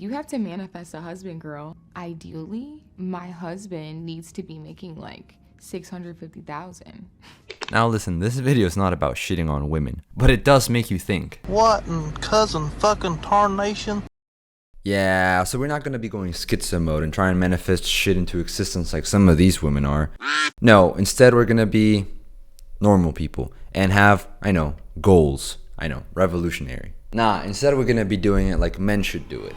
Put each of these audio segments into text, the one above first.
You have to manifest a husband, girl. Ideally, my husband needs to be making like 650,000. Now listen, this video is not about shitting on women, but it does make you think. What in cousin fucking tarnation? Yeah, so we're not gonna be going schizo mode and try and manifest shit into existence like some of these women are. No, instead we're gonna be normal people and have, I know, goals. I know, revolutionary. Nah, instead we're gonna be doing it like men should do it.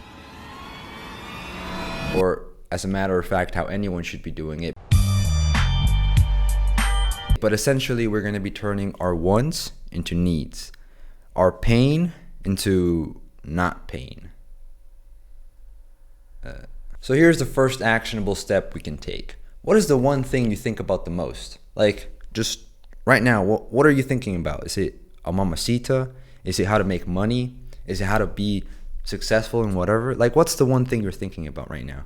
Or, as a matter of fact, how anyone should be doing it. But essentially, we're gonna be turning our wants into needs. Our pain into not pain. So here's the first actionable step we can take. What is the one thing you think about the most? Like, just right now, what are you thinking about? Is it a mamacita? Is it how to make money? Is it how to be successful in whatever? Like, what's the one thing you're thinking about right now?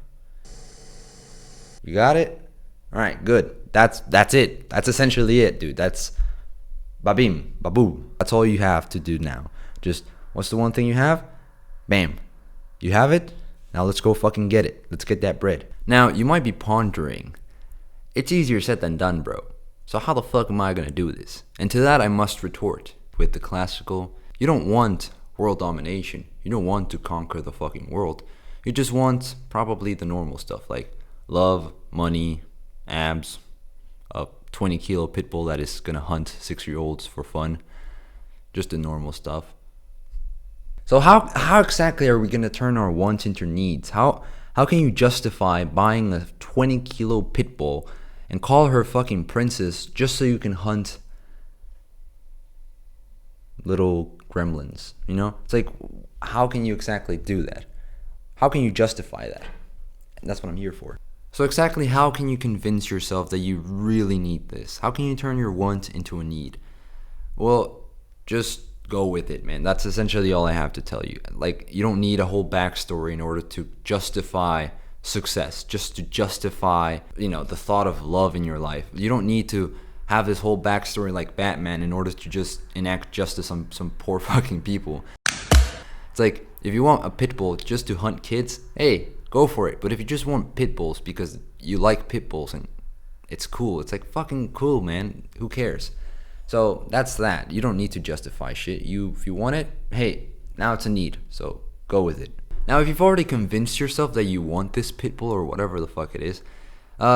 You got it? All right, good. That's it. That's essentially it, dude. That's babim, babu. That's all you have to do now. Just, what's the one thing you have? Bam. You have it? Now let's go fucking get it. Let's get that bread. Now, you might be pondering, it's easier said than done, bro. So how the fuck am I gonna do this? And to that I must retort with the classical, you don't want world domination. You don't want to conquer the fucking world. You just want probably the normal stuff like love, money, abs, a 20-kilo pit bull that is gonna hunt 6-year-olds for fun. Just the normal stuff. So how exactly are we gonna turn our wants into needs? How can you justify buying a 20-kilo pit bull and call her fucking princess just so you can hunt little gremlins? You know, it's like, how can you exactly do that? How can you justify that? And that's what I'm here for. So exactly how can you convince yourself that you really need this? How can you turn your want into a need? Well, just go with it, man. That's essentially all I have to tell you. Like, you don't need a whole backstory in order to justify success, just to justify, you know, the thought of love in your life. You don't need to have this whole backstory like Batman in order to just enact justice on some poor fucking people. It's like, if you want a pit bull just to hunt kids, hey, go for it. But if you just want pit bulls because you like pit bulls and it's cool, it's like fucking cool, man. Who cares? So that's that. You don't need to justify shit. If you want it, hey, now it's a need. So go with it. Now, if you've already convinced yourself that you want this pit bull or whatever the fuck it is,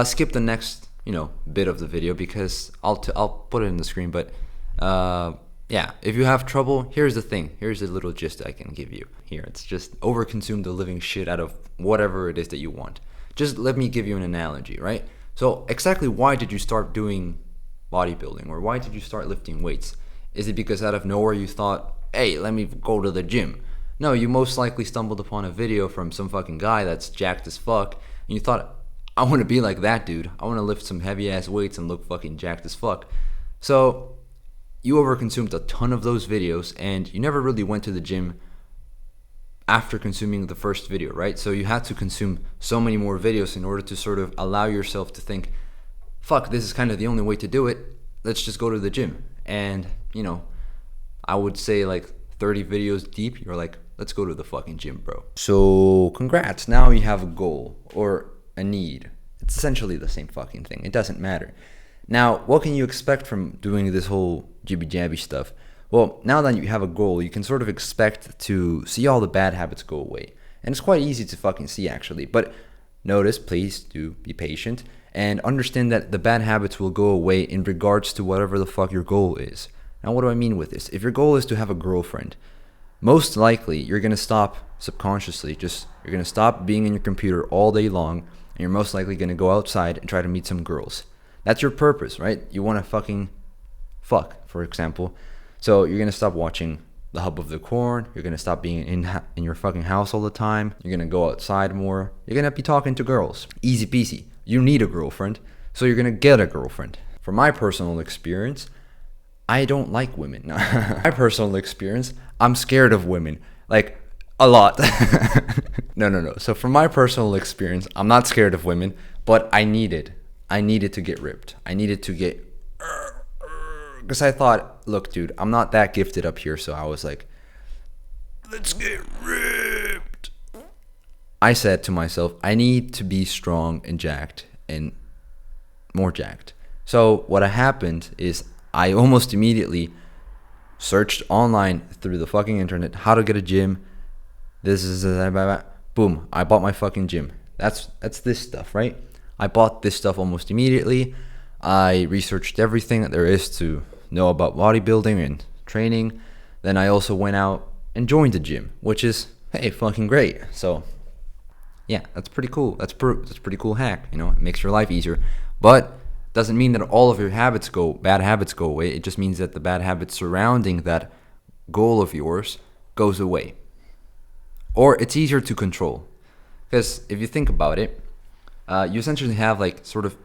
skip the next, bit of the video because I'll put it in the screen. But yeah, if you have trouble, here's the thing. Here's a little gist I can give you here. It's just overconsume the living shit out of whatever it is that you want. Just let me give you an analogy, right? So exactly why did you start doing bodybuilding, or why did you start lifting weights? Is it because out of nowhere you thought, hey, let me go to the gym? No, you most likely stumbled upon a video from some fucking guy that's jacked as fuck, and you thought, I want to be like that dude. I want to lift some heavy ass weights and look fucking jacked as fuck. So you overconsumed a ton of those videos, and you never really went to the gym after consuming the first video, right? So you had to consume so many more videos in order to sort of allow yourself to think, fuck, this is kind of the only way to do it. Let's just go to the gym. And, I would say like 30 videos deep, you're like, let's go to the fucking gym, bro. So congrats, now you have a goal or a need. It's essentially the same fucking thing. It doesn't matter. Now, what can you expect from doing this whole jibby-jabby stuff? Well, now that you have a goal, you can sort of expect to see all the bad habits go away. And it's quite easy to fucking see, actually. But notice, please do be patient, and understand that the bad habits will go away in regards to whatever the fuck your goal is. Now, what do I mean with this? If your goal is to have a girlfriend, most likely you're going to stop subconsciously. You're going to stop being in your computer all day long, and you're most likely going to go outside and try to meet some girls. That's your purpose, right? You want to fucking fuck, for example. So you're going to stop watching The Hub of the Corn. You're going to stop being in your fucking house all the time. You're going to go outside more. You're going to be talking to girls. Easy peasy. You need a girlfriend, so you're going to get a girlfriend. From my personal experience, I don't like women. My personal experience, I'm scared of women. Like, a lot. No. So from my personal experience, I'm not scared of women, but I needed to get ripped. I needed to get... Because I thought, look, dude, I'm not that gifted up here, so I was like, let's get ripped. I said to myself, I need to be strong and jacked and more jacked. So what happened is I almost immediately searched online through the fucking internet how to get a gym. This is boom, I bought my fucking gym. That's this stuff, right? I bought this stuff almost immediately. I researched everything that there is to know about bodybuilding and training. Then I also went out and joined the gym, which is, hey, fucking great. So yeah, that's pretty cool. That's a pretty cool hack. You know, it makes your life easier. But doesn't mean that all of your bad habits go away. It just means that the bad habits surrounding that goal of yours goes away. Or it's easier to control. Because if you think about it, you essentially have like sort of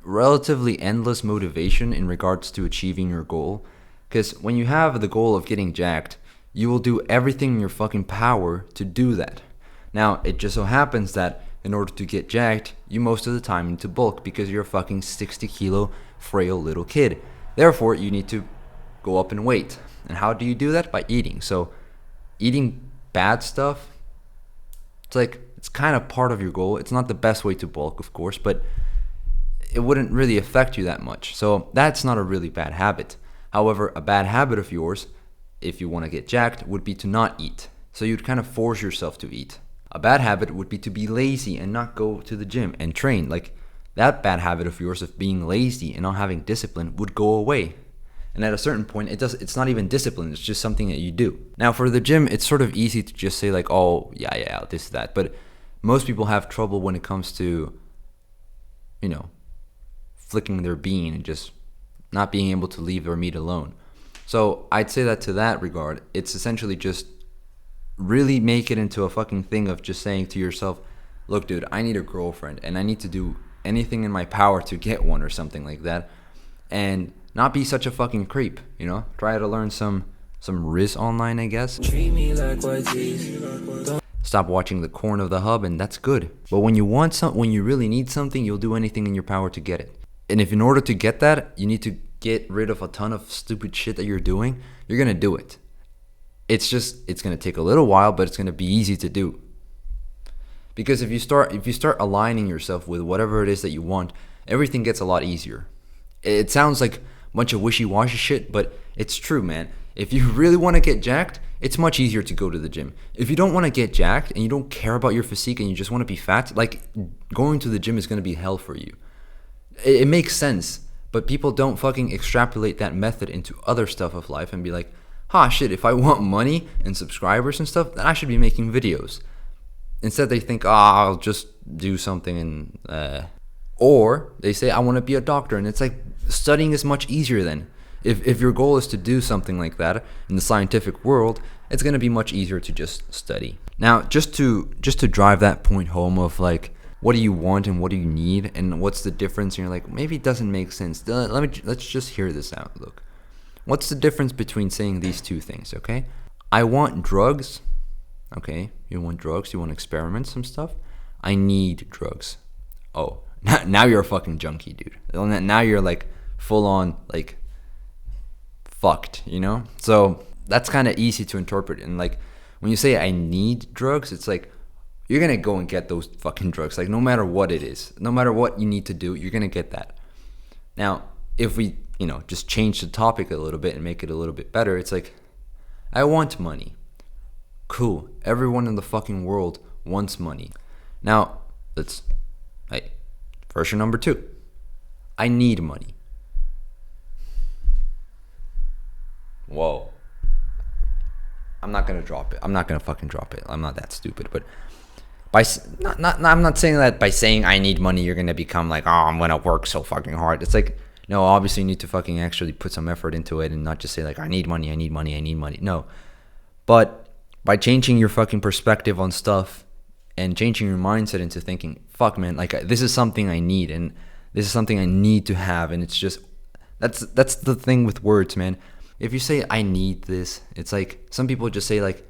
relatively endless motivation in regards to achieving your goal. Because when you have the goal of getting jacked, you will do everything in your fucking power to do that. Now, it just so happens that in order to get jacked, you most of the time need to bulk because you're a fucking 60 kilo frail little kid. Therefore, you need to go up in weight. And how do you do that? By eating. So, eating bad stuff, it's kind of part of your goal. It's not the best way to bulk, of course, but it wouldn't really affect you that much. So, that's not a really bad habit. However, a bad habit of yours, if you want to get jacked, would be to not eat. So you'd kind of force yourself to eat. A bad habit would be to be lazy and not go to the gym and train. Like that bad habit of yours of being lazy and not having discipline would go away. And at a certain point, it's not even discipline, it's just something that you do. Now for the gym, it's sort of easy to just say like, oh, yeah, this, that. But most people have trouble when it comes to, flicking their bean and just not being able to leave their meat alone. So I'd say that to that regard, it's essentially just really make it into a fucking thing of just saying to yourself, look, dude, I need a girlfriend and I need to do anything in my power to get one or something like that. And not be such a fucking creep, Try to learn some Riz online, I guess. Treat me like Stop watching the corn of the hub, and that's good. But when you really need something, you'll do anything in your power to get it. And if in order to get that, you need to get rid of a ton of stupid shit that you're doing, you're going to do it. It's going to take a little while, but it's going to be easy to do. Because if you start aligning yourself with whatever it is that you want, everything gets a lot easier. It sounds like a bunch of wishy-washy shit, but it's true, man. If you really want to get jacked, it's much easier to go to the gym. If you don't want to get jacked and you don't care about your physique and you just want to be fat, like going to the gym is going to be hell for you. It makes sense, but people don't fucking extrapolate that method into other stuff of life and be like, shit, if I want money and subscribers and stuff, then I should be making videos. Instead, they think, I'll just do something and, or they say, I want to be a doctor. And it's like, studying is much easier then. If your goal is to do something like that in the scientific world, it's going to be much easier to just study. Now, just to drive that point home of like, what do you want and what do you need and what's the difference? And you're like, maybe it doesn't make sense. Let's just hear this out. Look, what's the difference between saying these two things? Okay, I want drugs. Okay, you want drugs, you want to experiment some stuff. I need drugs. Oh, now you're a fucking junkie, dude. Now you're like full on like fucked, So that's kind of easy to interpret. And like when you say I need drugs, it's like you're going to go and get those fucking drugs. Like no matter what it is, no matter what you need to do, you're going to get that. Now, if we, just change the topic a little bit and make it a little bit better, it's like, I want money. Cool. Everyone in the fucking world wants money. Now, version number 2. I need money. Whoa. I'm not going to drop it. I'm not going to fucking drop it. I'm not that stupid, but I'm not saying that by saying I need money, you're going to become like, I'm going to work so fucking hard. It's like, no, obviously you need to fucking actually put some effort into it and not just say like, I need money. No. But by changing your fucking perspective on stuff and changing your mindset into thinking, fuck man, like this is something I need and this is something I need to have. And it's just, that's the thing with words, man. If you say I need this, it's like some people just say like,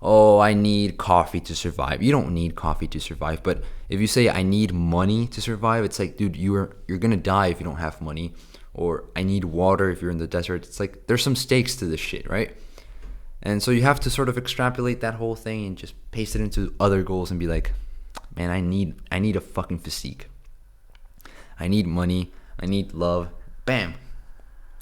oh, I need coffee to survive. You don't need coffee to survive. But if you say I need money to survive, it's like, dude, you're gonna die if you don't have money. Or I need water if you're in the desert. It's like there's some stakes to this shit, right? And so you have to sort of extrapolate that whole thing and just paste it into other goals and be like, man, I need a fucking physique. I need money. I need love. Bam.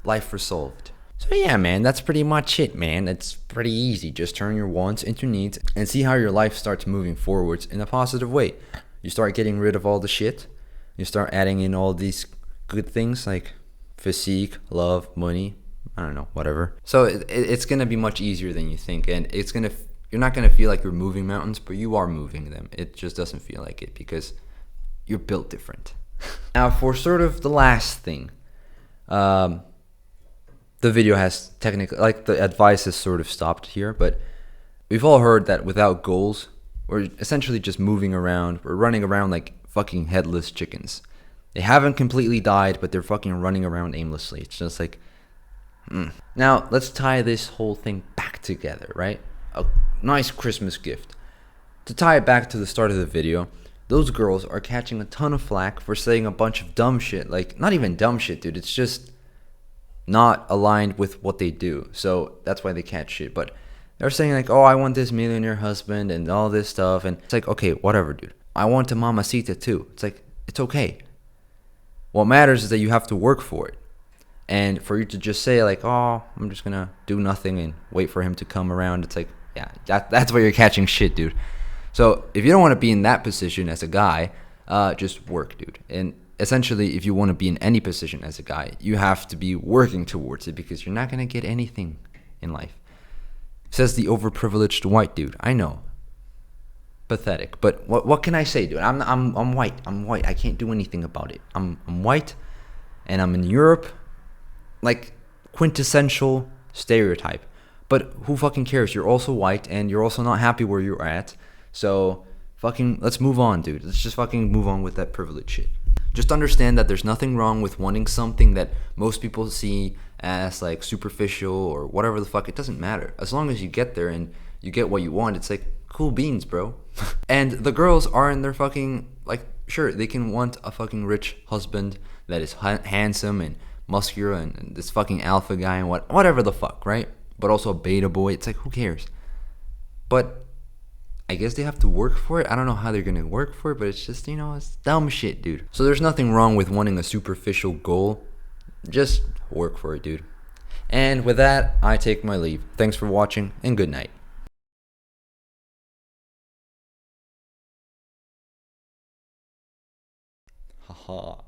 Life resolved. So yeah, man, that's pretty much it, man. It's pretty easy. Just turn your wants into needs and see how your life starts moving forwards in a positive way. You start getting rid of all the shit. You start adding in all these good things like physique, love, money, I don't know, whatever. So it's going to be much easier than you think, and you're not going to feel like you're moving mountains, but you are moving them. It just doesn't feel like it because you're built different. Now for sort of the last thing, the video has technically, like, the advice is sort of stopped here, but we've all heard that without goals, we're essentially just moving around. We're running around like fucking headless chickens. They haven't completely died, but they're fucking running around aimlessly. It's just like, Now, let's tie this whole thing back together, right? A nice Christmas gift. To tie it back to the start of the video, those girls are catching a ton of flack for saying a bunch of dumb shit. Like, not even dumb shit, dude. It's just not aligned with what they do. So that's why they catch shit. But they're saying like, oh, I want this millionaire husband and all this stuff. And it's like, okay, whatever, dude. I want a mamacita too. It's like, it's okay. What matters is that you have to work for it. And for you to just say like, oh, I'm just gonna do nothing and wait for him to come around, it's like, yeah, that's where you're catching shit, dude. So if you don't want to be in that position as a guy, just work, dude. And essentially, if you want to be in any position as a guy, you have to be working towards it because you're not gonna get anything in life. Says the overprivileged white dude. I know. Pathetic. But what can I say, dude? I'm white. I'm white. I can't do anything about it. I'm white, and I'm in Europe. Like, quintessential stereotype. But who fucking cares? You're also white, and you're also not happy where you're at. So fucking let's move on, dude. Let's just fucking move on with that privilege shit. Just understand that there's nothing wrong with wanting something that most people see as like superficial or whatever the fuck. It doesn't matter. As long as you get there and you get what you want, it's like cool beans, bro. And the girls are in their fucking, like, sure, they can want a fucking rich husband that is handsome and muscular and this fucking alpha guy and whatever the fuck, right? But also a beta boy. It's like, who cares? But I guess they have to work for it. I don't know how they're gonna work for it, but it's just, it's dumb shit, dude. So there's nothing wrong with wanting a superficial goal. Just work for it, dude. And with that, I take my leave. Thanks for watching, and good night. Haha.